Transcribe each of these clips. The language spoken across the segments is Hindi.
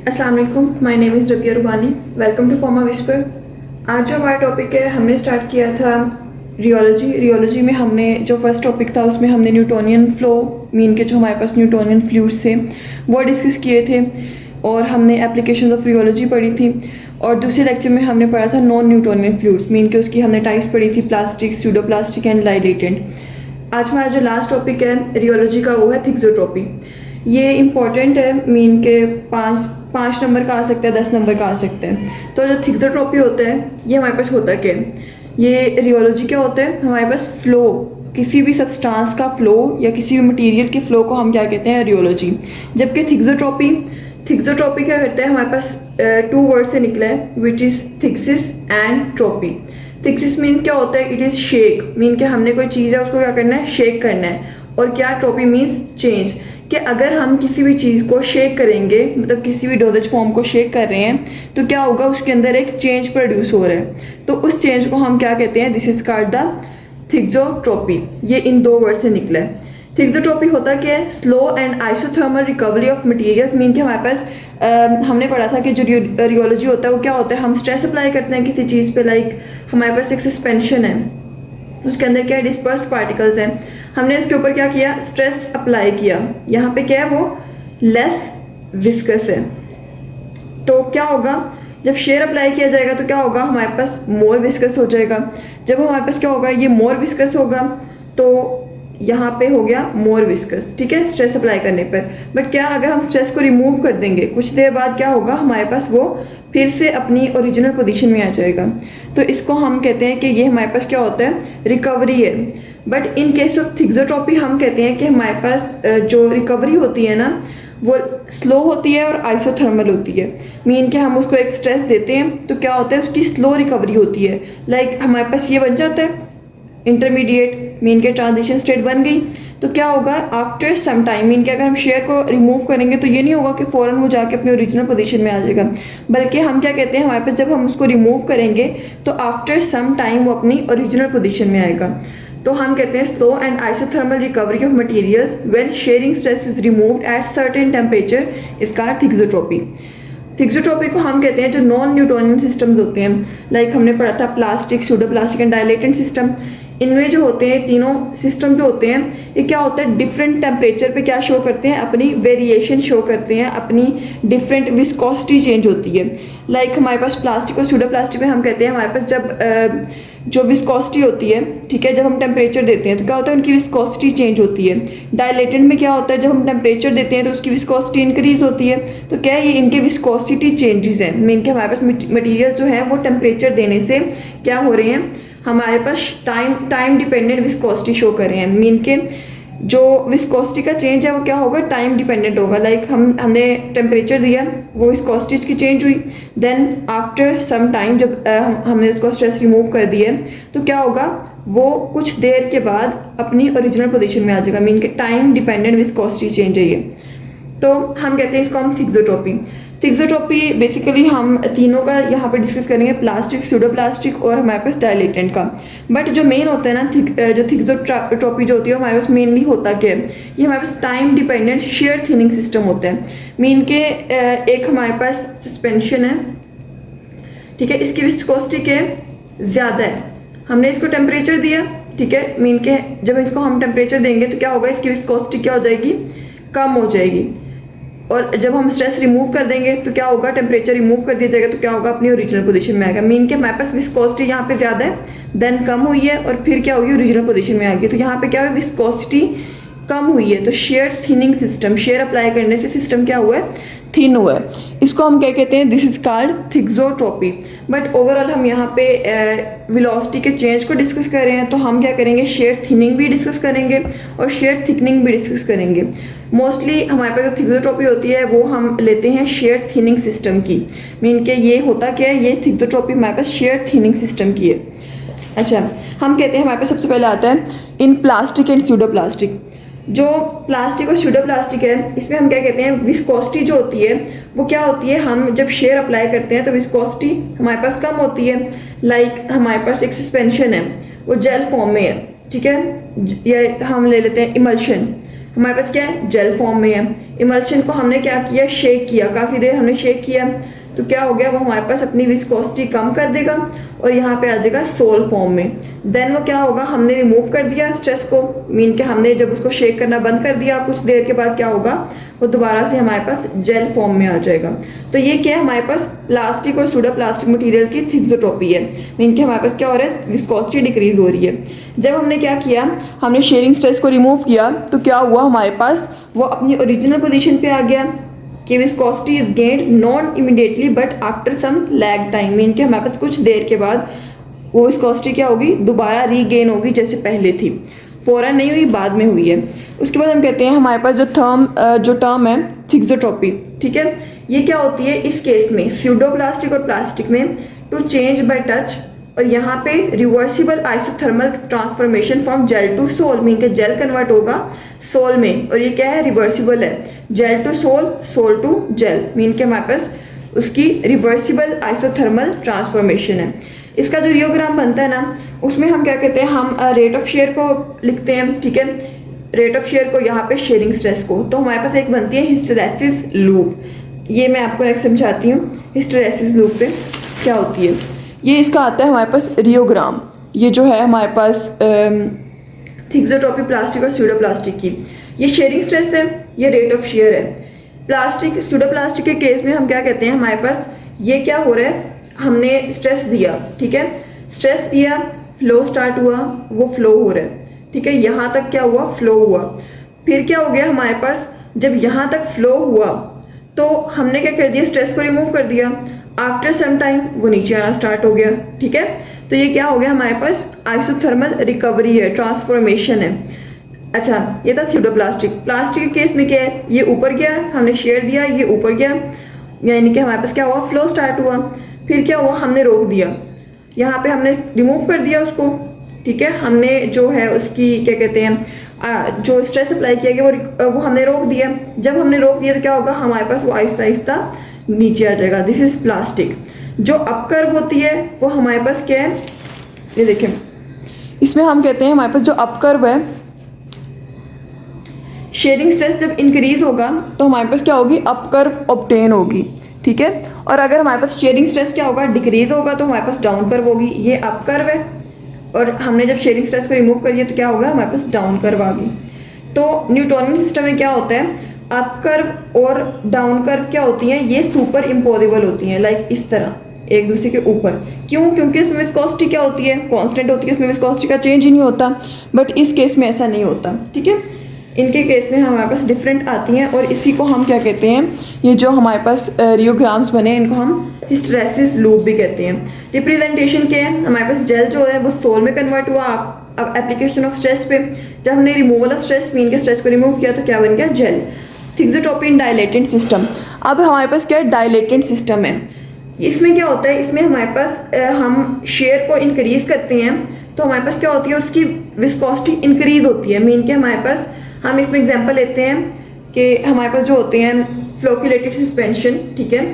अस्सलाम वालेकुम, my name is Rabia Rubani. Welcome to pharma whisper. आज जो हमारा टॉपिक है, हमने स्टार्ट किया था रियोलॉजी में हमने जो फर्स्ट टॉपिक था उसमें हमने न्यूटोनियन फ्लो मीन के जो हमारे पास न्यूटोनियन फ्लूइड्स थे वो डिस्कस किए थे और हमने एप्लीकेशन ऑफ रियोलॉजी पढ़ी थी। और दूसरे लेक्चर में हमने पढ़ा था नॉन न्यूटोनियन फ्लूइड्स मीन के उसकी हमने टाइप्स पढ़ी थी, प्लास्टिक, स्यूडो प्लास्टिक एंड लाइलेटेंट। आज हमारा जो लास्ट टॉपिक है रियोलॉजी का वो है थिक्सोट्रॉपी। ये इम्पॉर्टेंट है, मीन के पाँच नंबर का आ सकता है, 10 नंबर का आ सकता है। तो जो थिक्सोट्रॉपी होता है ये हमारे पास होता क्या है, ये रियोलॉजी क्या होता है, हमारे पास फ्लो, किसी भी सब्सटेंस का फ्लो या किसी भी मटेरियल के फ्लो को हम क्या कहते हैं, रियोलॉजी। जबकि थिक्सोट्रॉपी क्या करता है, हमारे पास 2 वर्ड से निकला है which is thixis and tropy. Thixis mean क्या होता है, इट इज़ शेक, मीन कि हमने कोई चीज़ है उसको क्या करना है, शेक करना है। और क्या, ट्रॉपी मीन्स चेंज, कि अगर हम किसी भी चीज़ को शेक करेंगे, मतलब किसी भी डोजेज फॉर्म को शेक कर रहे हैं तो क्या होगा, उसके अंदर एक चेंज प्रोड्यूस हो रहा है। तो उस चेंज को हम क्या कहते हैं, this is called the thixotropy. ये इन 2 वर्ड से निकला है। थिक्सोट्रॉपी होता क्या है, slow and isothermal recovery of materials. Mean कि हमारे पास हमने पढ़ा था कि जो रियोलॉजी होता है वो क्या होता है, हम स्ट्रेस अप्लाई करते हैं किसी चीज़ पे, लाइक हमारे पास एक सस्पेंशन है, उसके अंदर क्या है, डिस्पर्स्ड पार्टिकल्स हैं, हमने इसके ऊपर क्या किया, स्ट्रेस अप्लाई किया। यहाँ पे क्या है, वो लेस विस्कस है। तो क्या होगा, जब शेयर अप्लाई किया जाएगा तो क्या होगा, हमारे पास मोर विस्कस हो जाएगा। जब हमारे पास क्या होगा, ये मोर विस्कस होगा तो यहाँ पे हो गया मोर विस्कस, ठीक है, स्ट्रेस अप्लाई करने पर। बट क्या, अगर हम स्ट्रेस को रिमूव कर देंगे कुछ देर बाद क्या होगा, हमारे पास वो फिर से अपनी ओरिजिनल पोजीशन में आ जाएगा। तो इसको हम कहते हैं कि ये हमारे पास क्या होता है, रिकवरी है। But in case of thixotropy हम कहते हैं कि हमारे पास जो रिकवरी होती है ना वो स्लो होती है और आइसोथर्मल होती है। मीन कि हम उसको एक स्ट्रेस देते हैं तो क्या होता है, उसकी स्लो रिकवरी होती है। लाइक हमारे पास ये बन जाता है इंटरमीडिएट, मीन के ट्रांजिशन स्टेट बन गई तो क्या होगा, आफ्टर सम टाइम, मीन कि अगर हम शेयर को रिमूव करेंगे तो ये नहीं होगा कि फ़ौरन वो जाके अपनी ओरिजिनल पोजीशन में आ जाएगा, बल्कि हम क्या कहते हैं, हमारे पास जब हम उसको रिमूव करेंगे तो आफ्टर सम टाइम वो अपनी ओरिजिनल पोजीशन में आएगा। तो हम कहते हैं slow and isothermal recovery of materials when sharing stress is removed at certain temperature is called thixotropy. Thixotropy को हम कहते हैं जो नॉन न्यूटोनियन सिस्टम्स होते हैं, लाइक हमने पढ़ा था plastic, pseudo plastic and dilatant system. इनमें जो होते हैं तीनों सिस्टम जो होते हैं ये क्या होता है, डिफरेंट टेम्परेचर पे क्या शो करते हैं, अपनी वेरिएशन शो करते हैं, अपनी डिफरेंट विस्कोसिटी चेंज होती है। लाइक हमारे पास प्लास्टिक और स्यूडो प्लास्टिक में हम कहते हैं हमारे पास जब जो विस्कोसिटी होती है, ठीक है, जब हम टेम्परेचर देते हैं तो क्या होता है, उनकी विस्कोसिटी चेंज होती है। डायलेटेंट में क्या होता है, जब हम टेम्परेचर देते हैं तो उसकी विस्कोसिटी इंक्रीज होती है। तो क्या है, ये इनके विस्कोसिटी चेंजेस हैं। मीन के हमारे पास मटीरियल्स जो हैं वो टेम्परेचर देने से क्या हो रहे हैं, हमारे पास टाइम डिपेंडेंट विस्कोसिटी शो कर रहे हैं। मीन के जो विस्कोसिटी का चेंज है वो क्या होगा, टाइम डिपेंडेंट होगा। लाइक हमने टेम्परेचर दिया, वो विस्कोसिटी की चेंज हुई, देन आफ्टर सम टाइम जब हमने उसको स्ट्रेस रिमूव कर दिया तो क्या होगा, वो कुछ देर के बाद अपनी ओरिजिनल पोजीशन में आ जाएगा। मीन के टाइम डिपेंडेंट विस्कोसिटी चेंज है ये। तो हम कहते हैं इसको हम थिक्सोट्रॉपी। थिक्सोट्रॉपी बेसिकली हम तीनों का यहाँ पे डिस्कस करेंगे, प्लास्टिक, स्यूडो प्लास्टिक और हमारे पास डायलेटेंट का। बट जो मेन होता है ना, जो थिक्सोट्रॉपी जो होती है हमारे पास मेनली होता क्या है, ये हमारे पास time dependent shear thinning system होता है। मीन के एक हमारे पास सस्पेंशन है, ठीक है, इसकी विस्कोसिटी के ज़्यादा है, हमने इसको टेम्परेचर दिया, ठीक है, मीन के जब इसको हम टेम्परेचर देंगे तो क्या होगा, इसकी विस्कोसिटी क्या हो जाएगी, कम हो जाएगी। और जब हम स्ट्रेस रिमूव कर देंगे तो क्या होगा, टेम्परेचर रिमूव कर दिया जाएगा तो क्या होगा, अपनी ओरिजिनल पोजीशन में आएगा। मीन के हमारे पास विस्कोसिटी यहाँ पे ज़्यादा है, देन कम हुई है और फिर क्या होगी, ओरिजिनल पोजीशन में आएगी। तो यहाँ पे क्या है, विस्कोसिटी कम हुई है तो share thinning system, share apply करने से सिस्टम क्या हुआ है, थिन हुआ है। इसको हम क्या कहते हैं, this is called thixotropy. But overall हम यहाँ पे वेलोसिटी के चेंज को डिस्कस कर रहे हैं तो हम क्या करेंगे, शेयर थिनिंग भी डिस्कस करेंगे और शेयर थिकनिंग भी डिस्कस करेंगे। मोस्टली हमारे पास जो थिक्सोट्रॉपी होती है वो हम लेते हैं शेयर थिनिंग सिस्टम की। मीन के ये होता क्या है, ये थिक्सोट्रॉपी हमारे पास शेयर थिनिंग सिस्टम की है। अच्छा, हम कहते हैं हमारे पास सबसे पहले आता है इन प्लास्टिक एंड स्यूडो प्लास्टिक। जो प्लास्टिक और स्यूडो प्लास्टिक है इसमें हम क्या कहते हैं, विस्कोसिटी जो होती है वो क्या होती है, हम जब शेयर अप्लाई करते हैं तो विस्कोसिटी हमारे पास कम होती है। लाइक हमारे पास एक सस्पेंशन है, वो जेल फॉर्म में है, ठीक है, या हम ले लेते हैं इमल्शन। हमारे पास क्या है, जेल फॉर्म में है। इमल्शन को हमने क्या किया, शेक किया, काफ़ी देर हमने शेक किया, तो क्या हो गया, वो हमारे पास अपनी विस्कोसिटी कम कर देगा और यहाँ पे आ जाएगा सोल फॉर्म में। देन वो क्या होगा, हमने रिमूव कर दिया स्ट्रेस को, मीन के हमने जब उसको शेक करना बंद कर दिया, कुछ देर के बाद क्या होगा, वो दोबारा से हमारे पास जेल फॉर्म में आ जाएगा। तो ये क्या है, हमारे पास प्लास्टिक और सूडो प्लास्टिक मटेरियल की थिक्सोट्रोपी है, मीन के हमारे पास क्या हो रहा है, विस्कोसिटी डिक्रीज हो रही है। जब हमने क्या किया, हमने शेयरिंग स्ट्रेस को रिमूव किया, तो क्या हुआ, हमारे पास वो अपनी ओरिजिनल पोजीशन पे आ गया कि viscosity is gained not immediately but after some lag time, mean कि हमारे पास कुछ देर के बाद वो विस्कोसिटी क्या होगी, दोबारा रीगेन होगी जैसे पहले थी, फ़ौरन नहीं हुई, बाद में हुई है। उसके बाद हम कहते हैं हमारे पास जो टर्म है थिक्सोट्रोपी, ठीक है, ये क्या होती है इस केस में, स्यूडोप्लास्टिक और प्लास्टिक में, टू चेंज बाय टच, और यहाँ पे reversible isothermal transformation from gel to sol, mean के जेल कन्वर्ट होगा सोल में, और ये क्या है, रिवर्सिबल है, gel to sol, sol to gel, mean के हमारे पास उसकी रिवर्सिबल आइसोथर्मल ट्रांसफॉर्मेशन है। इसका जो रियोग्राम बनता है ना, उसमें हम क्या कहते हैं, हम रेट ऑफ शेयर को लिखते हैं, ठीक है, रेट ऑफ शेयर को, यहाँ पे शेयरिंग स्ट्रेस को, तो हमारे पास एक बनती है हिस्टेरेसिस लूप। ये मैं आपको नेक्स्ट समझाती हूँ, हिस्टेरेसिस लूप पे क्या होती है। ये इसका आता है हमारे पास रियोग्राम, ये जो है हमारे पास थिक्सोट्रोपी प्लास्टिक और स्यूडो प्लास्टिक की, ये शेयरिंग स्ट्रेस है, ये रेट ऑफ शेयर है। प्लास्टिक स्यूडो प्लास्टिक के केस में हम क्या कहते हैं, हमारे पास ये क्या हो रहा है, हमने स्ट्रेस दिया, ठीक है, स्ट्रेस दिया, फ्लो स्टार्ट हुआ, वो फ्लो हो रहा है, ठीक है, यहाँ तक क्या हुआ, फ्लो हुआ, फिर क्या हो गया हमारे पास, जब यहाँ तक फ्लो हुआ तो हमने क्या कर दिया, स्ट्रेस को रिमूव कर दिया, आफ्टर सम टाइम वो नीचे आना स्टार्ट हो गया, ठीक है, तो ये क्या हो गया, हमारे पास आइसोथर्मल रिकवरी है, ट्रांसफॉर्मेशन है। अच्छा, ये था स्यूडोप्लास्टिक। प्लास्टिक के केस में क्या है, ये ऊपर गया, हमने शेयर दिया, ये ऊपर गया, यानी कि हमारे पास क्या हुआ, फ्लो स्टार्ट हुआ, फिर क्या हुआ, हमने रोक दिया, यहाँ पे हमने रिमूव कर दिया उसको, ठीक है, हमने जो है उसकी क्या कहते हैं, जो स्ट्रेस अप्लाई किया गया वो हमने रोक दिया। जब हमने रोक दिया तो क्या होगा, हमारे पास वो आहिस्ता आहिस्ता नीचे आ जाएगा। This is plastic. जो अपकर्व होती है वो हमारे पास क्या है, ये देखें, इसमें हम कहते हैं हमारे पास जो अपकर्व है, शेयरिंग स्ट्रेस जब इंक्रीज होगा तो हमारे पास क्या होगी, अपकर्व ऑब्टेन होगी, ठीक है, और अगर हमारे पास शेयरिंग स्ट्रेस क्या होगा, डिक्रीज होगा, तो हमारे पास डाउन कर्व होगी। ये अप कर्व है और हमने जब शेयरिंग स्ट्रेस को रिमूव कर दिया तो क्या होगा, हमारे पास डाउन कर्व आ गई। तो न्यूटोनियन सिस्टम में क्या होता है, अप कर्व और डाउन कर्व क्या होती हैं, ये सुपर इम्पोजेबल होती हैं, लाइक इस तरह एक दूसरे के ऊपर। क्यों? क्योंकि इसमें विस्कोसिटी क्या होती है, कांस्टेंट होती है, इसमें विस्कोसिटी का चेंज ही नहीं होता, बट इस केस में ऐसा नहीं होता, ठीक है, इनके केस में हमारे पास डिफरेंट आती हैं, और इसी को हम क्या कहते हैं, ये जो हमारे पास रियोग्राम्स बने इनको हम हिस्टेरेसिस लूप भी कहते हैं। रिप्रेजेंटेशन क्या है, हमारे पास जेल जो है वो सोल में कन्वर्ट हुआ अब एप्लीकेशन ऑफ स्ट्रेस पे। जब हमने रिमूवल ऑफ स्ट्रेस, मीन के स्ट्रेस को रिमूव किया तो क्या बन गया, जेल। थिक्सोट्रोपी इन डायलेटेंट सिस्टम। अब हमारे पास क्या है, डायलेटेंट सिस्टम है। इसमें क्या होता है, इसमें हमारे पास हम शेयर को इंक्रीज करते हैं तो हमारे पास क्या होती है, उसकी विस्कोसिटी इंक्रीज होती है, मीन के हमारे पास, हम इसमें एग्जांपल लेते हैं कि हमारे पास जो होते हैं फ्लोक्यूलेटेड सस्पेंशन, ठीक है,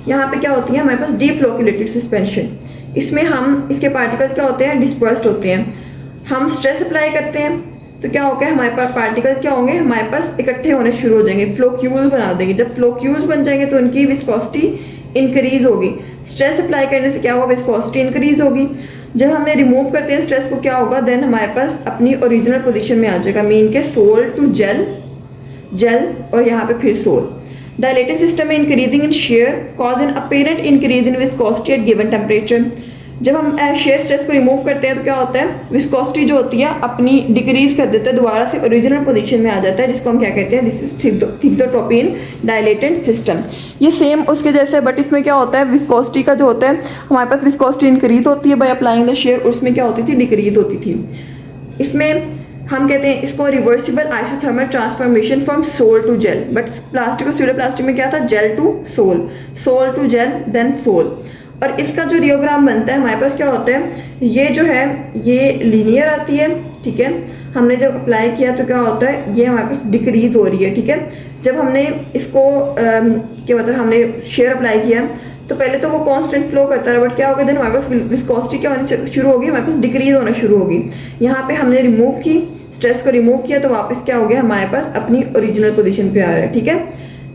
यहाँ पे क्या होती है हमारे पास डीफ्लोक्यूलेटेड सस्पेंशन। इसमें हम इसके पार्टिकल्स क्या होते हैं, डिस्पर्स्ड होते हैं। हम स्ट्रेस अप्लाई करते हैं तो क्या होगा, हमारे पास पार्टिकल्स क्या होंगे, हमारे पास इकट्ठे होने शुरू हो जाएंगे, फ्लोक्यूल्स बना देंगे। जब फ्लोक्यूल्स बन जाएंगे तो उनकी विस्कोसिटी इंक्रीज होगी। स्ट्रेस अप्लाई करने से क्या होगा, विस्कोसिटी इंक्रीज होगी। जब हमें रिमूव करते हैं स्ट्रेस को क्या होगा, देन हमारे पास अपनी ओरिजिनल पोजीशन में आ जाएगा, मीन के सोल टू जेल, जेल और यहाँ पे फिर सोल। डायलेटेड सिस्टम में increasing in shear cause an apparent increase in viscosity at given temperature. जब हम शेयर स्ट्रेस को रिमूव करते हैं तो क्या होता है, विस्कोसिटी जो होती है अपनी डिक्रीज कर देता है, दोबारा से ओरिजिनल पोजीशन में आ जाता है, जिसको हम क्या कहते हैं, this is thixotropy in dilated system. ये सेम उसके जैसे, बट इसमें क्या होता है, विस्कोसिटी का जो होता है, हमारे पास विस्कोसिटी इंक्रीज होती है बाय अप्लाइंग द शेयर, उसमें क्या होती थी, डिक्रीज होती थी। इसमें हम कहते हैं इसको reversible isothermal transformation from sol to gel, but plastic और स्यूडो प्लास्टिक में क्या था, gel to sol, sol to gel, then sol. और इसका जो रियोग्राम बनता है हमारे पास क्या होता है, ये जो है ये लीनियर आती है, ठीक है, हमने जब अप्लाई किया तो क्या होता है, ये हमारे पास डिक्रीज हो रही है, ठीक है। जब हमने इसको क्या मतलब हमने शेयर अप्लाई किया तो पहले तो वो कांस्टेंट फ्लो करता रहा, बट क्या होगा, देन हमारे पास विस्कोसिटी क्या होनी शुरू होगी, हमारे पास डिक्रीज होना शुरू होगी। यहाँ पे हमने रिमूव की, स्ट्रेस को रिमूव किया तो वापस क्या हो गया, हमारे पास अपनी ओरिजिनल पोजीशन पे आ रहा है। ठीक है,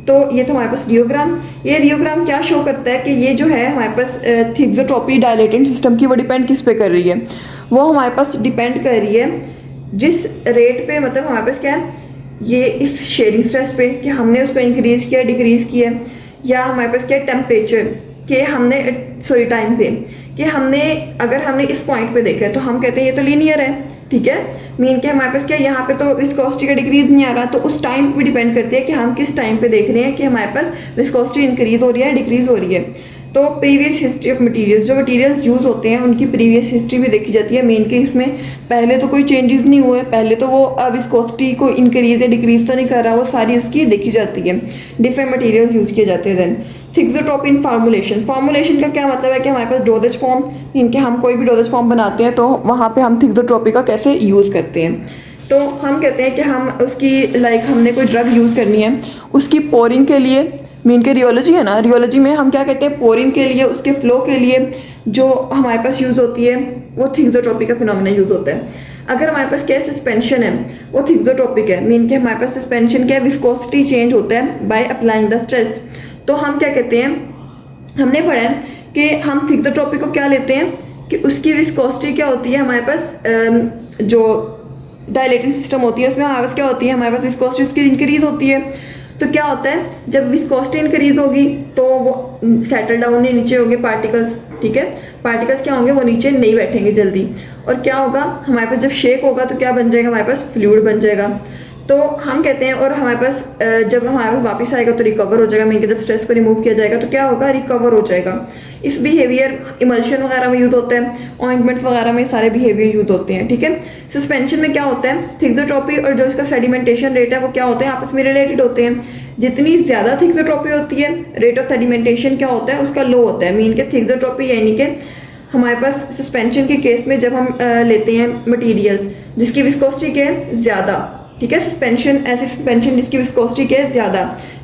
तो ये था हमारे पास रियोग्राम। ये रियोग्राम क्या शो करता है कि ये जो है हमारे पास थिक्सोट्रॉपी डायलेटेंट सिस्टम की, वो डिपेंड किस पे कर रही है, वो हमारे पास डिपेंड कर रही है जिस रेट पे, मतलब हमारे पास क्या है, ये इस शेयरिंग स्ट्रेस पे कि हमने उसको इंक्रीज किया डिक्रीज किया, या हमारे पास क्या टेम्परेचर के हमने सॉरी टाइम पे कि हमने अगर हमने इस पॉइंट पे देखा है तो हम कहते हैं ये तो लीनियर है। ठीक है, मीन के हमारे पास क्या यहाँ पे तो विस्कोसिटी का डिक्रीज नहीं आ रहा, तो उस टाइम पे डिपेंड करती है कि हम किस टाइम पे देख रहे हैं कि हमारे पास विस्कोसिटी इंक्रीज हो रही है डिक्रीज हो रही है। तो प्रीवियस हिस्ट्री ऑफ मटेरियल्स, जो मटेरियल्स यूज़ होते हैं उनकी प्रीवियस हिस्ट्री भी देखी जाती है। मेन के इसमें पहले तो कोई चेंजेस नहीं हुए, पहले तो वो विस्कोसिटी को इंक्रीज या डिक्रीज तो नहीं कर रहा, वो सारी उसकी देखी जाती है। डिफरेंट मटेरियल्स यूज़ किए जाते हैं। देन थिक्सोट्रॉपी इन फार्मूलेशन, फार्मूलेशन का क्या मतलब है कि हमारे पास डोजेज फॉर्म, इनके हम कोई भी डोजेज फॉर्म बनाते हैं तो वहाँ पे हम थिक्सोट्रॉपी का कैसे यूज़ करते हैं। तो हम कहते हैं कि हम उसकी हमने कोई ड्रग यूज़ करनी है, उसकी पोरिंग के लिए, मीन के रियोलॉजी है ना, रियोलॉजी में हम क्या कहते हैं, पोरिंग के लिए, उसके फ्लो के लिए जो हमारे पास यूज़ होती है वो थिक्सोट्रॉपी का फिनोमेना यूज़ होता है। अगर हमारे पास क्या सस्पेंशन है वो थिक्सोट्रॉपिक है, मीन के हमारे पास सस्पेंशन क्या है, विस्कोसिटी चेंज होता है बाय अप्लाइंग द स्ट्रेस। तो हम क्या कहते हैं, हमने पढ़ा है कि हम थिक्सोट्रॉपी को क्या लेते हैं कि उसकी विस्कोसिटी क्या होती है, हमारे पास जो डायलेटेंट सिस्टम होती है उसमें हमारे पास क्या होती है, हमारे पास विस्कोसिटी उसकी इंक्रीज होती है। तो क्या होता है, जब विस्कोसिटी इंक्रीज होगी तो वो सेटल डाउन नहीं, नीचे होंगे पार्टिकल्स। ठीक है, पार्टिकल्स क्या होंगे, वो नीचे नहीं बैठेंगे जल्दी, और क्या होगा हमारे पास जब शेक होगा तो क्या बन जाएगा, हमारे पास फ्लूइड बन जाएगा। तो हम कहते हैं, और हमारे पास जब हमारे पास वापस आएगा तो रिकवर हो जाएगा, मीन के जब स्ट्रेस को रिमूव किया जाएगा तो क्या होगा, रिकवर हो जाएगा। इस बिहेवियर इमल्शन वगैरह में यूज होता है, ऑइंटमेंट वगैरह में सारे बिहेवियर यूज होते हैं। ठीक है, सस्पेंशन में क्या होता है, थिक्सोट्रॉपी और जो इसका सेडिमेंटेशन रेट है वो क्या होते हैं, आपस में रिलेटेड होते हैं। जितनी ज़्यादा थिक्सोट्रॉपी होती है, रेट ऑफ सेडिमेंटेशन क्या होता है, उसका लो होता है। मीन के थिक्सोट्रॉपी यानी कि हमारे पास सस्पेंशन के केस में जब हम लेते हैं मटीरियल्स जिसकी विस्कोसिटी क्या है ज़्यादा, ठीक है, सस्पेंशन ऐसी सस्पेंशन जिसकी विस्कोसिटी क्या है ज़्यादा,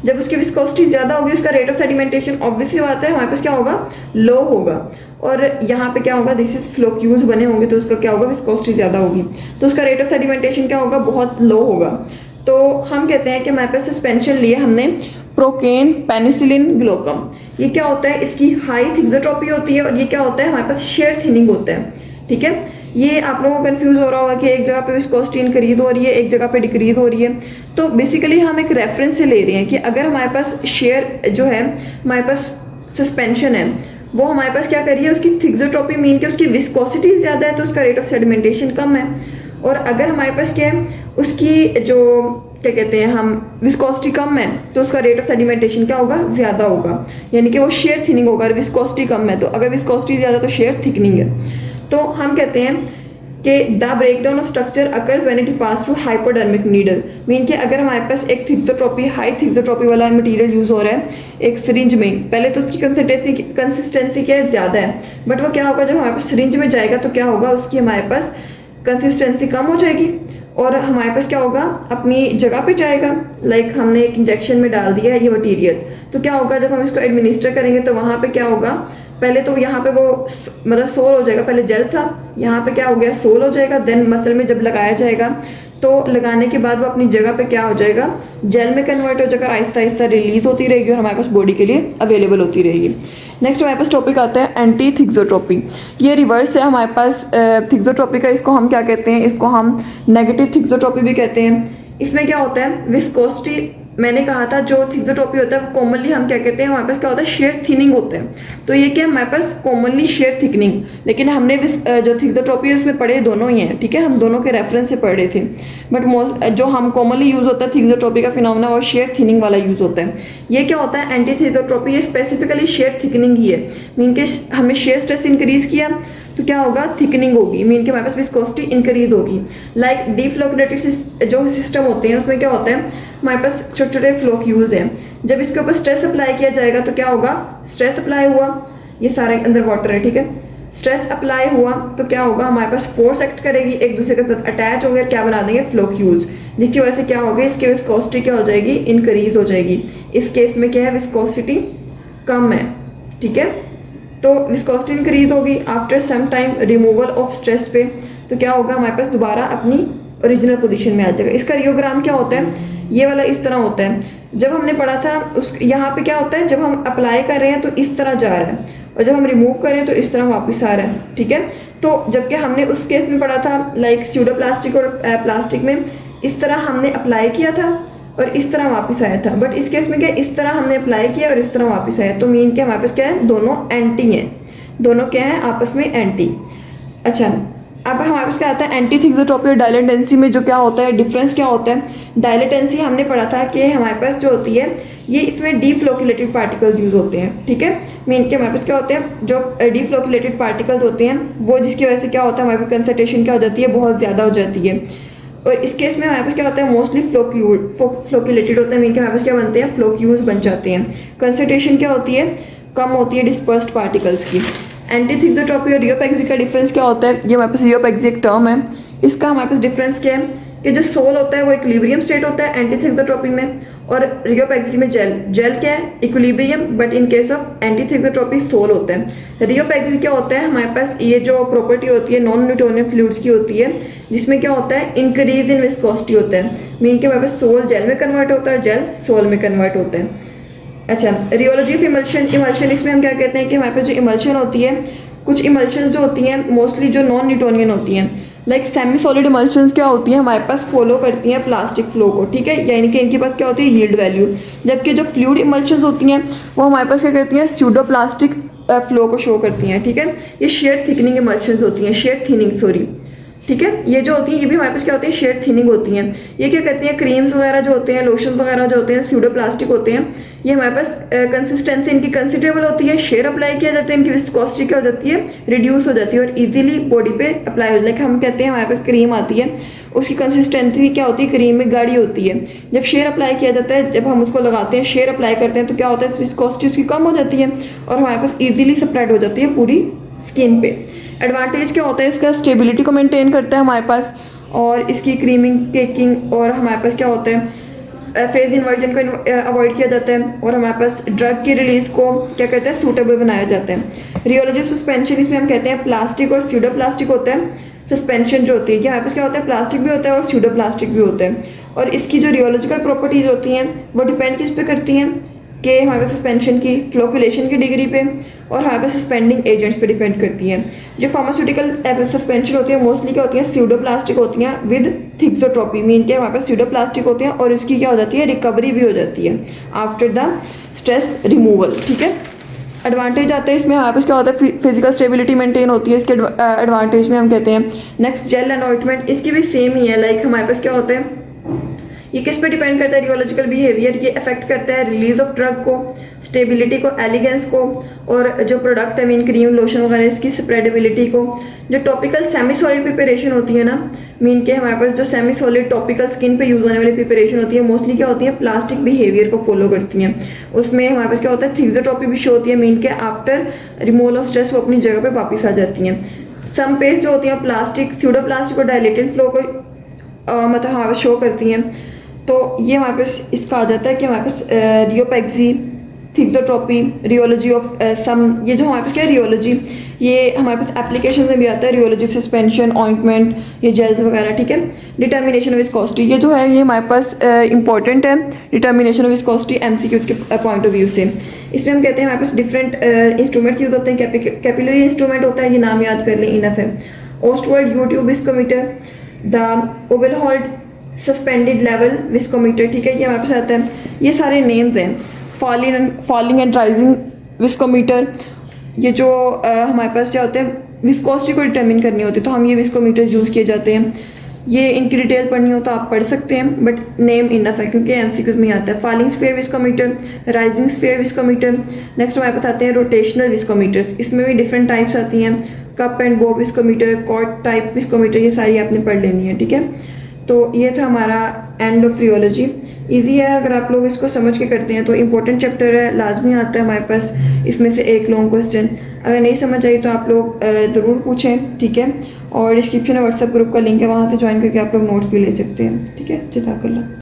जब उसकी विस्कोसिटी ज़्यादा होगी उसका रेट ऑफ सेडिमेंटेशन ऑब्वियसली बात है हमारे पास क्या होगा, लो होगा। और यहाँ पे क्या होगा, दिस इज फ्लोक्यूज बने होंगे तो उसका क्या होगा, विस्कोसिटी ज़्यादा होगी तो उसका रेट ऑफ सेडिमेंटेशन क्या होगा, बहुत लो होगा। तो हम कहते हैं कि हमारे पास सस्पेंशन लिए हमने प्रोकेन, पेनिसिलिन, ग्लोकम। ये क्या होता है, इसकी हाई थिक्सोट्रॉपी होती है और ये क्या होता है, हमारे पास शेयर थिनिंग होता है। ठीक है, ये आप लोगों को कंफ्यूज हो रहा होगा कि एक जगह पे विस्कोसिटी इंक्रीज हो रही है, एक जगह पे डिक्रीज हो रही है। तो बेसिकली हम एक रेफरेंस से ले रहे हैं कि अगर हमारे पास शेयर जो है, हमारे पास सस्पेंशन है, वो हमारे पास क्या कर रही है, उसकी थिक्सोट्रॉपी मीन के उसकी विस्कोसिटी ज़्यादा है तो उसका रेट ऑफ सेडिमेंटेशन कम है। और अगर हमारे पास क्या है, उसकी जो क्या कहते हैं हम, विस्कोसिटी कम है तो उसका रेट ऑफ सेडिमेंटेशन क्या होगा, ज़्यादा होगा, यानी कि वो शेयर थिनिंग होगा। अगर विस्कोसिटी कम है तो, अगर विस्कोसिटी ज़्यादा तो शेयर थिकनिंग है। तो हम कहते हैं कि the breakdown of structure occurs when it pass through hypodermic needle. Mean कि अगर हमारे पास एक थिक्सोट्रॉपी, हाई थिक्सोट्रॉपी वाला मटेरियल यूज़ हो रहा है एक सिरिंज में, पहले तो उसकी कंसिस्टेंसी क्या है, ज़्यादा है, बट वो क्या होगा जब हमारे पास सिरिंज में जाएगा तो क्या होगा, उसकी हमारे पास कंसिस्टेंसी कम हो जाएगी और हमारे पास क्या होगा, अपनी जगह पे जाएगा। लाइक हमने एक इंजेक्शन में डाल दिया है ये मटेरियल, तो क्या होगा जब हम इसको एडमिनिस्टर करेंगे तो वहाँ पे क्या होगा, पहले तो यहाँ पे वो मतलब सोल हो जाएगा, पहले जेल था, यहाँ पे क्या हो गया, सोल हो जाएगा। देन मसल में जब लगाया जाएगा तो लगाने के बाद वो अपनी जगह पे क्या हो जाएगा, जेल में कन्वर्ट हो जाकर आहिस्ता आहिस्ता रिलीज होती रहेगी और हमारे पास बॉडी के लिए अवेलेबल होती रहेगी। नेक्स्ट हमारे पास टॉपिक आता है एंटी थिक्सोट्रॉपी। ये रिवर्स है हमारे पास थिक्सोट्रॉपी का। इसको हम क्या कहते हैं, इसको हम नेगेटिव थिक्सोट्रॉपी भी कहते हैं। इसमें क्या होता है, विस्कोसिटी, मैंने कहा था जो थिक्सोट्रॉपी होता है कॉमनली हम क्या कहते हैं, हमारे पास क्या होता है, शेयर थिनिंग होते हैं। तो ये क्या है, हमारे पास कॉमनली शेयर थिकनिंग, लेकिन हमने जो थिक्सोट्रॉपी है उसमें पढ़े दोनों ही हैं। ठीक है, हम दोनों के रेफरेंस से पढ़ रहे थे, बट जो हम कॉमनली यूज़ होता है थिक्सोट्रॉपी का फिनोमेना वो शेयर थिनिंग वाला यूज़ होता है। ये क्या होता है, एंटी थिक्सोट्रॉपी, ये स्पेसिफिकली शेयर थिकनिंग ही है। मीन के हमने शेयर स्ट्रेस इंक्रीज किया तो क्या होगा, थिकनिंग होगी, मीन के हमारे पास विस्कोसिटी इंक्रीज होगी। लाइक डीफ्लोकुलेटेड जो सिस्टम होते हैं उसमें क्या होता है, हमारे पास छोटे छोटे फ्लोक्यूल्स हैं, जब इसके ऊपर स्ट्रेस अप्लाई किया जाएगा तो क्या होगा, स्ट्रेस अप्लाई हुआ, ये सारे अंदर वाटर है, ठीक है, स्ट्रेस अप्लाई हुआ तो क्या होगा, हमारे पास फोर्स एक्ट करेगी, एक दूसरे के साथ अटैच होंगे, क्या बना देंगे, फ्लोक्यूल्स, जिसकी वजह से क्या होगा, इसकी विस्कोसिटी क्या हो जाएगी, इंक्रीज हो जाएगी। इस केस में क्या है, विस्कोसिटी कम है। ठीक है, तो विस्कोसिटी इंक्रीज होगी after some time removal of stress पे, तो क्या होगा, हमारे पास दोबारा अपनी ओरिजिनल पोजीशन में आ जाएगा। इसका रियोग्राम क्या होता है, ये वाला इस तरह होता है। जब हमने पढ़ा था उस यहाँ पे क्या होता है, जब हम अप्लाई कर रहे हैं तो इस तरह जा रहा है, और जब हम रिमूव करें तो इस तरह वापस आ रहा है, ठीक है। तो जबकि हमने उस केस में पढ़ा था लाइक स्यूडोप्लास्टिक और प्लास्टिक में इस तरह हमने अप्लाई किया था और इस तरह वापस आया था, बट इस केस में क्या इस तरह हमने अप्लाई किया और इस तरह वापस आया। तो मीन क्या हमारे पास क्या है, दोनों एंटी हैं, दोनों क्या है आपस में एंटी। अच्छा, अब हमारे पास क्या आता है एंटी थिक्सोट्रॉपी और डायलेटेंसी में जो क्या होता है, डिफरेंस क्या होता है। डायलेटेंसी हमने पढ़ा था कि हमारे पास जो होती है ये इसमें डीफ्लोक्यूलेटेड पार्टिकल्स यूज होते हैं, ठीक है। मीन के हमारे पास क्या होते हैं, जो डीफ्लोक्यूलेटेड पार्टिकल्स होते हैं वो जिसकी वजह से क्या होता है हमारे पास कंसंट्रेशन क्या हो जाती है, बहुत ज़्यादा हो जाती है। और इस केस में हमारे पास क्या होता है मोस्टली फ्लोक्यूलेटेड होता है, मीन के हमारे पास क्या बनते हैं, फ्लोक्यूल्स बन जाते हैं। कंसंट्रेशन क्या होती है, कम होती है डिस्पर्स्ड पार्टिकल्स की। एंटी थिक्सोट्रॉपी और रियोपैक्सी का डिफरेंस क्या होता है, ये हमारे पास रियोपैक्सी एक टर्म है, इसका हमारे पास डिफरेंस क्या है कि जो सोल होता है वो इक्विलिब्रियम स्टेट होता है एंटी थिक्सोट्रॉपी में, और रियोपैक्सी में जेल क्या है, equilibrium, but in case of anti thixotropy sol होता है। रियोपैक्सी क्या होता है, हमारे पास ये जो प्रॉपर्टी होती है नॉन न्यूटोनियन फ्लूइड्स की होती है, जिसमें क्या होता है इंक्रीज इन विस्कोसिटी होता है। मीन के हमारे पास सोल जेल में कन्वर्ट होता है, जेल सोल में कन्वर्ट होता है। अच्छा, रियोलॉजी ऑफ इमल्शन। इमल्शन इसमें हम क्या कहते हैं कि हमारे पास जो इमल्शन होती है, कुछ इमल्शंस जो होती हैं मोस्टली जो नॉन न्यूटोनियन होती हैं, लाइक सेमी सॉलिड इमल्शंस क्या होती हैं हमारे पास फॉलो करती हैं प्लास्टिक फ्लो को, ठीक है, यानी कि इनके पास क्या होती है यील्ड वैल्यू। जबकि जो फ्लूइड इमल्शंस होती हैं वो हमारे पास क्या करती हैं स्यूडो प्लास्टिक फ्लो को शो करती हैं, ठीक है। ये शेयर थिकनिंग इमल्शंस होती हैं, शेयर थिनिंग सॉरी, ठीक है। ये जो होती है ये भी हमारे पास क्या होती है शेयर थिनिंग होती हैं। ये क्या करती हैं, क्रीम्स वगैरह जो होते हैं, लोशन वगैरह जो होते हैं स्यूडो प्लास्टिक होते हैं, ये हमारे पास कंसिस्टेंसी इनकी कंसिडरेबल होती है, शेयर अप्लाई किया जाता है, इनकी विस्कोसिटी क्या हो जाती है, रिड्यूस हो जाती है और इजीली बॉडी पे अप्लाई हो जाती है। हम कहते हैं हमारे पास क्रीम आती है, उसकी कंसिस्टेंसी क्या होती है, क्रीम में गाढ़ी होती है। जब शेयर अप्लाई किया जाता है, जब हम उसको लगाते हैं, शेयर अप्लाई करते हैं, तो क्या होता है विस्कोसिटी उसकी कम हो जाती है और हमारे पास ईजिली स्प्रेड हो जाती है पूरी स्किन पे। एडवांटेज क्या होता है इसका, स्टेबिलिटी को मेंटेन करता है हमारे पास, और इसकी क्रीमिंग केकिंग, और हमारे पास क्या होता है फेज इन्वर्जन को अवॉइड किया जाता है, और हमारे पास ड्रग की रिलीज को क्या कहते हैं सूटेबल बनाया जाता है। रियोलॉजी सस्पेंशन, इसमें हम कहते हैं प्लास्टिक और स्यूडो प्लास्टिक होता है। सस्पेंशन जो होती है हमारे पास क्या होता है प्लास्टिक भी होता है और स्यूडो प्लास्टिक भी होता है, और इसकी जो रियोलॉजिकल प्रॉपर्टीज होती हैं वो डिपेंड किस पे करती हैं कि हमारे पास सस्पेंशन की फ्लोकुलेशन की डिग्री पे और हमारे पास सस्पेंडिंग एजेंट्स पे डिपेंड करती हैं। जो फार्मास्यूटिकल सस्पेंशन होती है मोस्टली क्या होती है स्यूडो प्लास्टिक होती हैं विद थिक्सोट्रॉपी, मीन के हमारे पास स्यूडो प्लास्टिक होते हैं और इसकी क्या हो जाती है रिकवरी भी हो जाती है आफ्टर द स्ट्रेस रिमूवल, ठीक है। एडवांटेज आते हैं इसमें हमारे पास क्या होता है फिजिकल स्टेबिलिटी मेंटेन होती है, इसके एडवांटेज में हम कहते हैं। नेक्स्ट जेल एंड ऑइंटमेंट, इसकी भी सेम ही है, लाइक हमारे पास क्या होता है ये किस पे डिपेंड करता है रियोलॉजिकल बिहेवियर, ये अफेक्ट करता है रिलीज ऑफ ड्रग को, स्टेबिलिटी को, एलिगेंस को, और जो प्रोडक्ट है मीन क्रीम लोशन वगैरह इसकी स्प्रेडेबिलिटी को। जो टॉपिकल सेमी सॉलिड प्रिपरेशन होती है ना, मीन के हमारे पास जो सेमी सॉलिड टॉपिकल स्किन पे यूज होने वाली प्रिपरेशन होती है मोस्टली क्या होती है प्लास्टिक बिहेवियर को फॉलो करती हैं। उसमें हमारे पास क्या होता है थिक्सोट्रॉपी भी शो होती है, मीन के आफ्टर रिमूवल ऑफ स्ट्रेस वो अपनी जगह पे वापस आ जाती हैं। सम पेस्ट जो होती हैं प्लास्टिक स्यूडो प्लास्टिक और डायलेटेड फ्लो को मतलब हमारे शो करती हैं। तो ये हमारे पास इसका आ जाता है कि हमारे पास रियोपैक्सी, थिक्सोट्रॉपी, रियोलॉजी ऑफ सम, ये जो हमारे पास क्या है रियोलॉजी, ये हमारे पास एप्लीकेशन में भी आता है, रियोलॉजी ऑफ सस्पेंशन, ऑइंटमेंट, ये जेल्स वगैरह, ठीक है। डिटर्मिनेशन ऑफ विस्कोसिटी, ये जो है ये हमारे पास इंपॉर्टेंट है, डिटर्मिनेशन ऑफ विस्कोसिटी एमसीक्यूज के पॉइंट ऑफ व्यू से। इसमें हम कहते हैं हमारे पास डिफरेंट इंस्ट्रूमेंट्स यूज होते हैं, कैपिलरी इंस्ट्रूमेंट होता है, ये नाम याद कर लें इनफ है। Ostwald U tube viscometer, the Ubbelohde suspended level viscometer, ठीक है, ये हमारे पास आता है। ये सारे नेम्स हैं। फॉलिंग एंड राइजिंग विस्कोमीटर, ये जो हमारे पास क्या होते हैं विस्कोसिटी को डिटरमिन करनी होती है तो हम ये विस्कोमीटर्स यूज़ किए जाते हैं। ये इनकी डिटेल पढ़नी हो तो आप पढ़ सकते हैं, बट नेम इनफ है क्योंकि एमसीक्यूज में आता है। Falling sphere viscometer, rising sphere viscometer. Next हमारे पास आते हैं रोटेशनल विस्कोमीटर्स, इसमें भी डिफरेंट टाइप्स आती हैं, कप एंड बो विस्कोमीटर, कॉर्ड टाइप विस्कोमीटर, ये सारी आपने पढ़ लेनी है, ठीक है। तो ये था हमारा एंड ऑफ रियोलॉजी। इजी है अगर आप लोग इसको समझ के करते हैं तो इम्पोर्टेंट चैप्टर है, लाजमी आता है हमारे पास इसमें से एक लॉन्ग क्वेश्चन। अगर नहीं समझ आई तो आप लोग ज़रूर पूछें, ठीक है। और डिस्क्रिप्शन में व्हाट्सएप ग्रुप का लिंक है, वहाँ से ज्वाइन करके आप लोग नोट्स भी ले सकते हैं, ठीक है। जज़ाकल्लाह।